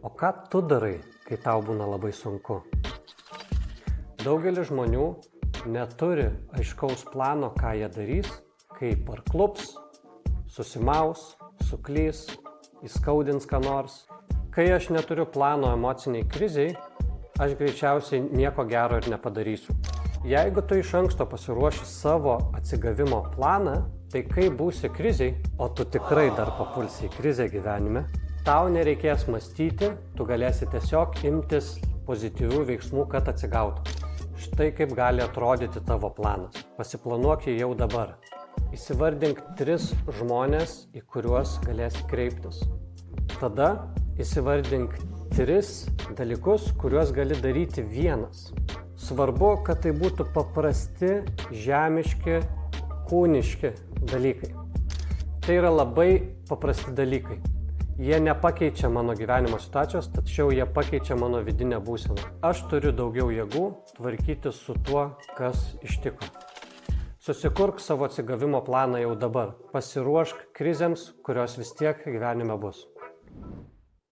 O ką tu darai, kai tau būna labai sunku? Daugelis žmonių neturi aiškaus plano, ką jie darys, kai parklups, susimaus, suklys, įskaudins ką nors. Kai aš neturiu plano emociniai kriziai, aš greičiausiai nieko gero ir nepadarysiu. Jeigu tu iš anksto pasiruoši savo atsigavimo planą, tai kai būsi kriziai, o tu tikrai dar papulsi į krizę gyvenime, tau nereikės mąstyti, tu galėsi tiesiog imtis pozityvių veiksmų, kad atsigautum. Štai kaip gali atrodyti tavo planas. Pasiplanuok jį jau dabar. Įsivardink 3 žmones, į kuriuos galėsi kreiptis. Tada įsivardink 3 dalykus, kuriuos gali daryti vienas. Svarbu, kad tai būtų paprasti, žemiški, kūniški dalykai. Tai yra labai paprasti dalykai. Jie nepakeičia mano gyvenimo situacijos, tačiau jie pakeičia mano vidinę būseną. Aš turiu daugiau jėgų tvarkytis su tuo, kas ištiko. Susikurk savo atsigavimo planą jau dabar. Pasiruošk krizėms, kurios vis tiek gyvenime bus.